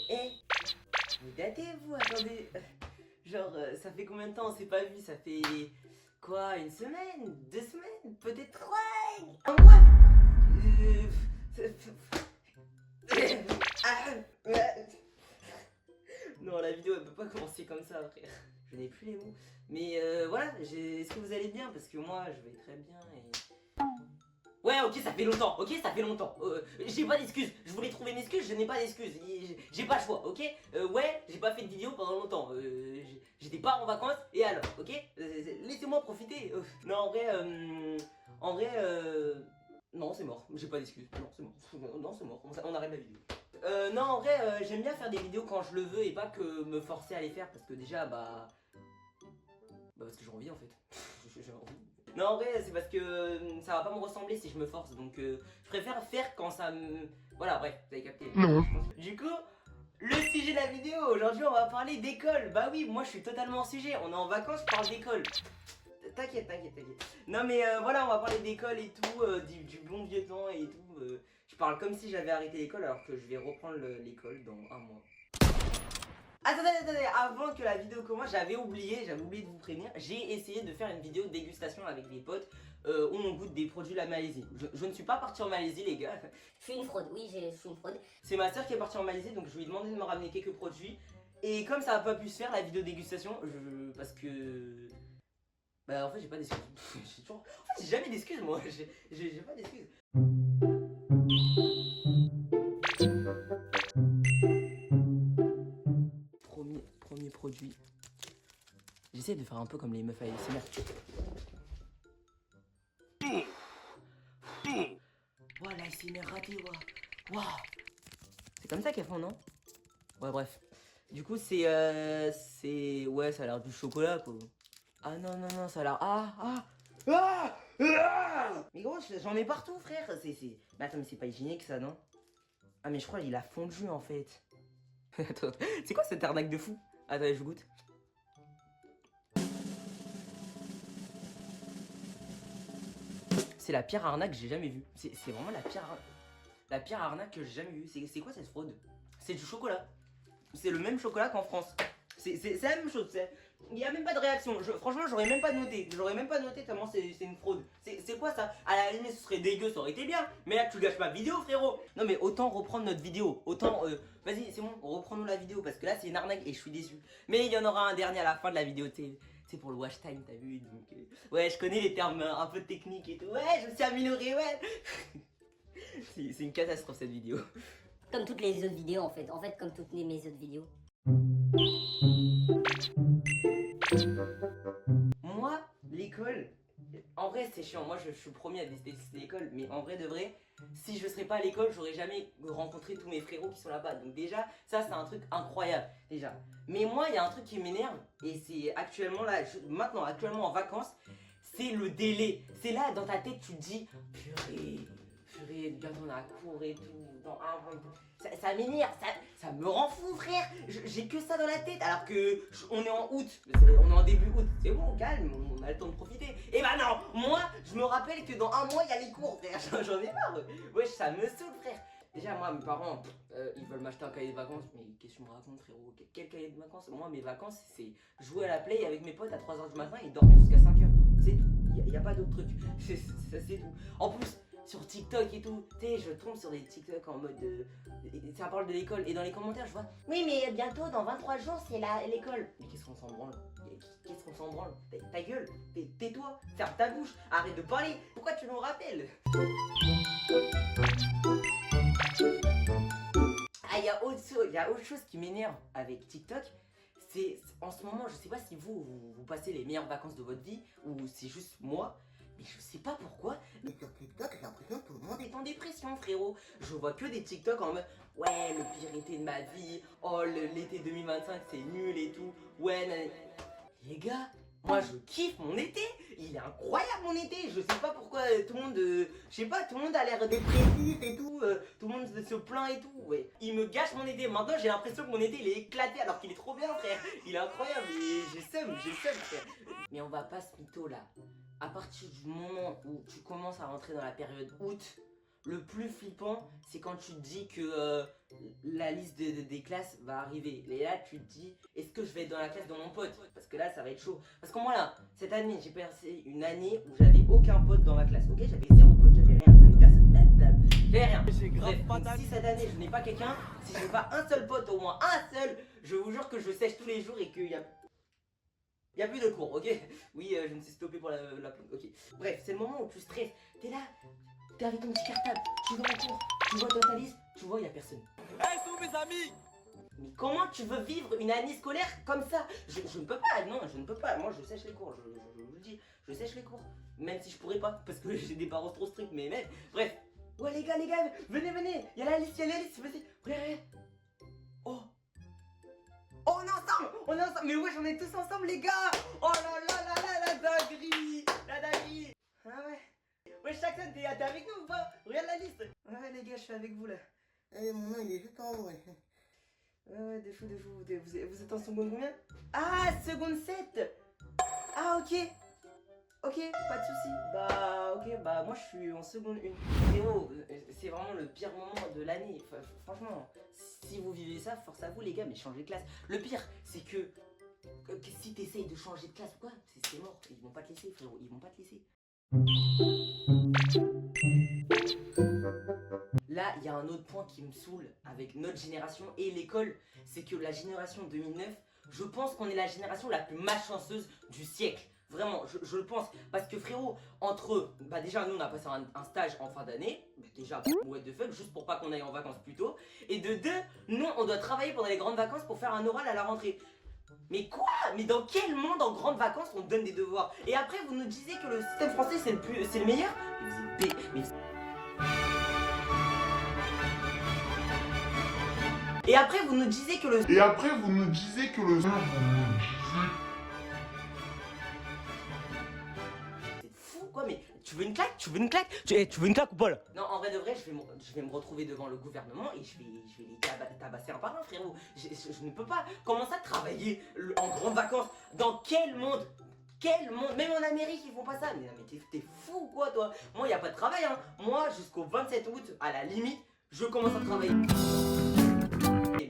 vous datez-vous, attendez. Genre, ça fait combien de temps on s'est pas vu? Ça fait quoi? Une semaine? 2 semaines? Peut-être 3? Un mois? Non, la vidéo elle peut pas commencer comme ça, frère. Je n'ai plus les mots. Mais voilà, est-ce que vous allez bien? Parce que moi, je vais très bien et... Ouais, ok, ça fait longtemps, ok, ça fait longtemps. J'ai pas d'excuses, je voulais trouver une excuse, je n'ai pas d'excuses. J'ai pas le choix, ok. Ouais, j'ai pas fait de vidéo pendant longtemps. J'étais pas en vacances, et alors, ok. Laissez-moi profiter. Non, en vrai, non, c'est mort, j'ai pas d'excuses. Non, c'est mort. Non, c'est mort, on arrête la vidéo. Non, en vrai, j'aime bien faire des vidéos quand je le veux et pas que me forcer à les faire parce que déjà, parce que j'ai envie en fait. J'ai envie. Non, en vrai, c'est parce que ça va pas me ressembler si je me force. Donc, je préfère faire quand ça me. Voilà, bref, vous avez capté. Non. Du coup, le sujet de la vidéo, aujourd'hui, on va parler d'école. Bah oui, moi je suis totalement en sujet. On est en vacances, je parle d'école. T'inquiète. Non, mais voilà, on va parler d'école et tout, du bon vieux temps et tout. Je parle comme si j'avais arrêté l'école alors que je vais reprendre l'école dans un mois. Attendez, avant que la vidéo commence, j'avais oublié de vous prévenir. J'ai essayé de faire une vidéo de dégustation avec des potes où on goûte des produits de la Malaisie. Je ne suis pas parti en Malaisie, les gars. Je suis une fraude, oui, je suis une fraude. C'est ma soeur qui est partie en Malaisie, donc je lui ai demandé de me ramener quelques produits. Et comme ça n'a pas pu se faire la vidéo dégustation, parce que... Bah en fait j'ai pas d'excuses. En fait j'ai jamais d'excuses moi, j'ai pas d'excuses. Premier produit. J'essaie de faire un peu comme les meufs ASMR. Voilà, l'ASMR raté, waouh. C'est comme ça qu'elles font, non? Ouais, bref. Du coup, c'est... Ouais, ça a l'air du chocolat, quoi. Ah non, ça a l'air... Mais gros, j'en mets partout, frère. Mais attends, mais c'est pas hygiénique, ça, non? Ah, mais je crois qu'il a fondu, en fait. Attends, c'est quoi cette arnaque de fou? Attends, je goûte. C'est la pire arnaque que j'ai jamais vue. C'est vraiment la pire arnaque que j'ai jamais vue. C'est quoi cette fraude? C'est du chocolat. C'est le même chocolat qu'en France. C'est la même chose. Il n'y a même pas de réaction. Franchement, j'aurais même pas noté. Tellement c'est une fraude. C'est quoi ça? À la limite, ce serait dégueu, ça aurait été bien. Mais là, tu gâches ma vidéo, frérot. Non, mais autant reprendre notre vidéo. Autant. Vas-y, c'est bon, reprenons la vidéo. Parce que là, c'est une arnaque et je suis déçu. Mais il y en aura un dernier à la fin de la vidéo. C'est pour le watch time, t'as vu donc, ouais, je connais les termes un peu techniques et tout. Ouais, je me suis amélioré, ouais. C'est une catastrophe cette vidéo. Comme toutes les autres vidéos en fait, comme toutes mes autres vidéos. Moi, l'école, en vrai c'est chiant, moi je suis le premier à détester l'école, mais en vrai de vrai, si je serais pas à l'école, j'aurais jamais rencontré tous mes frérots qui sont là-bas. Donc déjà, ça c'est un truc incroyable, déjà. Mais moi, il y a un truc qui m'énerve, et c'est actuellement là, actuellement en vacances, c'est le délai. C'est là, dans ta tête, tu te dis, purée, bientôt on a cours et tout, dans ça m'énerve, ça me rend fou, frère. J'ai que ça dans la tête, alors que on est en août, on est en début août. C'est bon, calme, on a le temps de profiter. Et bah non, moi, je me rappelle que dans un mois, il y a les cours, frère. J'en ai marre. Wesh, ça me saoule, frère. Déjà, moi, mes parents, ils veulent m'acheter un cahier de vacances, mais qu'est-ce que tu me racontes, frérot? Quel cahier de vacances? Moi, mes vacances, c'est jouer à la play avec mes potes à 3h du matin et dormir jusqu'à 5h. C'est tout, il n'y a pas d'autre truc. C'est tout. En plus, sur TikTok et tout, tu sais, je tombe sur des TikTok en mode ça parle de l'école et dans les commentaires je vois oui mais bientôt dans 23 jours c'est l'école. Mais qu'est-ce qu'on s'en branle? Ta gueule, tais-toi, ferme ta bouche, arrête de parler, pourquoi tu nous rappelles? Ah, il y a autre chose qui m'énerve avec TikTok. C'est en ce moment, je sais pas si vous passez les meilleures vacances de votre vie ou c'est juste moi. Mais je sais pas pourquoi, mais sur TikTok, j'ai l'impression que tout le monde est en dépression, frérot. Je vois que des TikTok en mode ouais, le pire été de ma vie, oh, l'été 2025 c'est nul et tout. Ouais, les gars, moi je kiffe mon été, il est incroyable mon été. Je sais pas pourquoi tout le monde, tout le monde a l'air dépressif et tout, tout le monde se plaint et tout. Ouais, il me gâche mon été. Maintenant j'ai l'impression que mon été il est éclaté alors qu'il est trop bien, frère. Il est incroyable et j'ai seum, frère. Mais on va pas se mytho là. À partir du moment où tu commences à rentrer dans la période août, le plus flippant, c'est quand tu te dis que la liste des classes va arriver. Et là, tu te dis, est-ce que je vais être dans la classe de mon pote? Parce que là, ça va être chaud. Parce que moi, là, cette année, j'ai passé une année où j'avais aucun pote dans ma classe. Ok, j'avais 0 pote, j'avais rien, j'avais personne, j'avais rien. Bref, donc si cette année, je n'ai pas quelqu'un, si je n'ai pas un seul pote, au moins un seul, je vous jure que je sèche tous les jours et qu'il y a plus de cours, ok? Oui, je me suis stoppé pour la ok. Bref, c'est le moment où tu stresses. T'es là, t'es avec ton petit cartable, tu vas en cours, tu vois ta liste, tu vois, y a personne. Hey, sont mes amis! Mais comment tu veux vivre une année scolaire comme ça? Je ne peux pas, non, je ne peux pas. Moi, je sèche les cours, je vous le dis, je sèche les cours. Même si je pourrais pas, parce que j'ai des parents trop stricts, mais même, bref. Ouais, les gars, venez, y a la liste, vas-y, regardez. Oh! Oh, on est ensemble, mais ouais, on est tous ensemble, les gars. Oh là, la dinguerie, Ah ouais. Ouais, Jackson, t'es avec nous ou pas? Regarde la liste. Ouais, les gars, je suis avec vous, là. Mon nom il est juste en haut, ouais. Ouais, de fou, vous êtes en seconde combien? Ah, seconde 7. Ah, ok, pas de soucis. Bah, ok, bah, moi, je suis en seconde 1. Et oh, c'est vraiment le pire moment de l'année. Franchement, si vous vivez ça, force à vous, les gars, mais changez de classe. Le pire, c'est que si t'essayes de changer de classe ou quoi, c'est mort. Ils vont pas te laisser, frérot, ils vont pas te laisser. Là, il y a un autre point qui me saoule avec notre génération et l'école, c'est que la génération 2009, je pense qu'on est la génération la plus malchanceuse du siècle. Vraiment, je le pense. Parce que frérot, bah déjà nous on a passé un stage en fin d'année. Déjà, what the fuck, juste pour pas qu'on aille en vacances plus tôt. Et de deux, nous on doit travailler pendant les grandes vacances pour faire un oral à la rentrée. Mais quoi? Mais dans quel monde en grandes vacances on donne des devoirs? Et après vous nous disiez que le système français c'est le meilleur? Mais vous êtes Et après vous nous disiez que le... C'est fou quoi, mais tu veux une claque? Tu veux une claque ou pas là? Non, en vrai de vrai, je vais me retrouver devant le gouvernement et je vais les tabasser un par un, frérot. Je ne peux pas. Comment ça travailler en grandes vacances? Dans quel monde? Même en Amérique ils font pas ça. Mais t'es fou quoi toi? Moi y a pas de travail hein. Moi jusqu'au 27 août à la limite je commence à travailler. Mais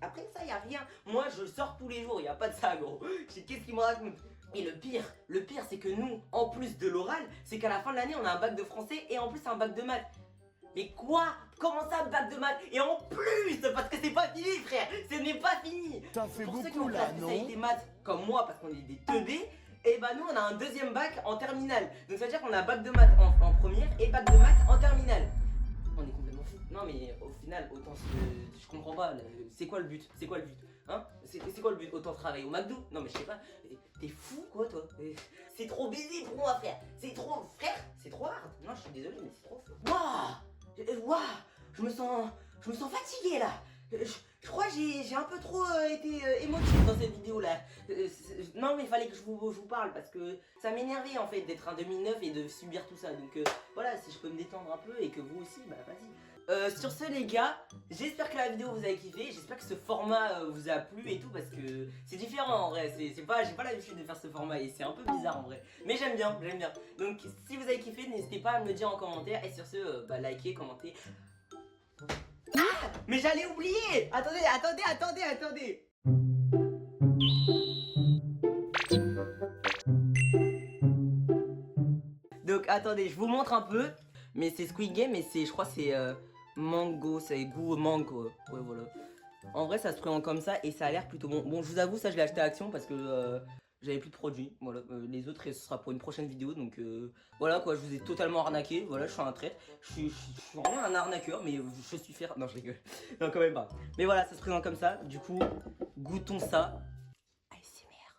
après ça y a rien. Moi je sors tous les jours, y a pas de ça gros. Qu'est-ce qu'il me raconte? Et le pire c'est que nous, en plus de l'oral, c'est qu'à la fin de l'année on a un bac de français et en plus un bac de maths. Mais quoi? Comment ça un bac de maths? Et en plus, parce que c'est pas fini frère, ce n'est pas fini. Ça fait Pour ceux qui beaucoup ont là, la spécialité maths comme moi parce qu'on est des teubés, et bah nous on a un deuxième bac en terminale. Donc ça veut dire qu'on a bac de maths en première et bac de maths en terminale. On est complètement fou. Non mais au final, autant je comprends pas, c'est quoi le but? Hein? C'est quoi le but? Autant travailler au McDo? Non mais je sais pas, t'es fou quoi toi? C'est trop busy pour moi frère. C'est trop hard. Non je suis désolé mais c'est trop fou. Waouh, je me sens fatigué là. Je crois que j'ai un peu trop été émotif dans cette vidéo là. Non mais il fallait que je vous parle parce que ça m'énervait en fait d'être un 2009 et de subir tout ça. Donc voilà, si je peux me détendre un peu et que vous aussi, bah vas-y. Sur ce les gars, j'espère que la vidéo vous a kiffé, j'espère que ce format vous a plu et tout parce que c'est différent en vrai, j'ai pas l'habitude de faire ce format et c'est un peu bizarre en vrai. Mais j'aime bien. Donc si vous avez kiffé, n'hésitez pas à me le dire en commentaire et sur ce, bah likez, commentez. Ah, mais j'allais oublier. Attendez. Donc attendez, je vous montre un peu. Mais c'est Squid Game et je crois c'est mango, c'est goût mango. Ouais voilà. En vrai ça se présente comme ça et ça a l'air plutôt bon. Bon je vous avoue ça je l'ai acheté à Action parce que j'avais plus de produits. Voilà, les autres ce sera pour une prochaine vidéo. Donc voilà quoi, je vous ai totalement arnaqué. Voilà, je suis un traître. Je suis vraiment un arnaqueur, mais je suis fier. Non je rigole. Non quand même pas. Mais voilà, ça se présente comme ça. Du coup, goûtons ça. ASMR.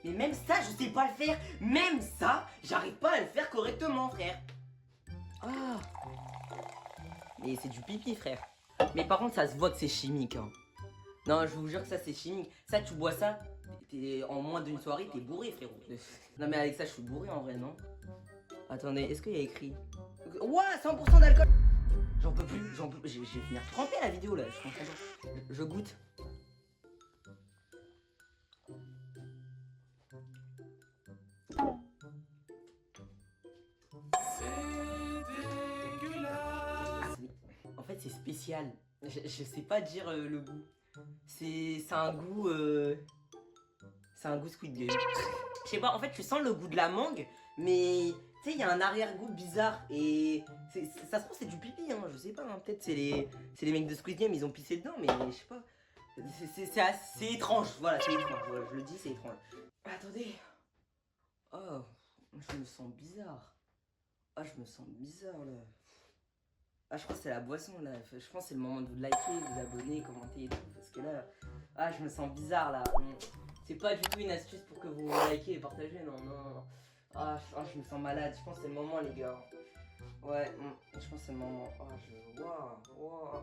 Mais même ça, je sais pas le faire. Même ça, j'arrive pas à le faire correctement, frère. Ah. Mais c'est du pipi, frère. Mais par contre, ça se voit que c'est chimique. Hein. Non, je vous jure que ça, c'est chimique. Ça, tu bois ça, en moins d'une soirée, t'es bourré, frérot. Non, mais avec ça, je suis bourré en vrai, non? Attendez, est-ce qu'il y a écrit? Ouah, 100% d'alcool. J'en peux plus. Je vais finir trempé la vidéo là. Je goûte. c'est spécial. Je sais pas dire le goût. C'est un goût. C'est un goût Squid Game. Je sais pas, en fait, tu sens le goût de la mangue, mais tu sais, il y a un arrière-goût bizarre. Et ça se trouve, c'est du pipi, hein, je sais pas. Hein, peut-être c'est les mecs de Squid Game, ils ont pissé dedans, mais je sais pas. C'est étrange, voilà, c'est étrange. Voilà, je le dis, c'est étrange. Attendez. Oh, je me sens bizarre. Ah, je me sens bizarre là. Ah, je crois que c'est la boisson là. Je pense que c'est le moment de vous liker, vous abonner, commenter et tout. Parce que là, ah, je me sens bizarre là. C'est pas du tout une astuce pour que vous likez et partagez, non, non. Ah, je me sens malade. Je pense que c'est le moment, les gars. Ouais, je pense que c'est le moment. Ah, waouh, waouh.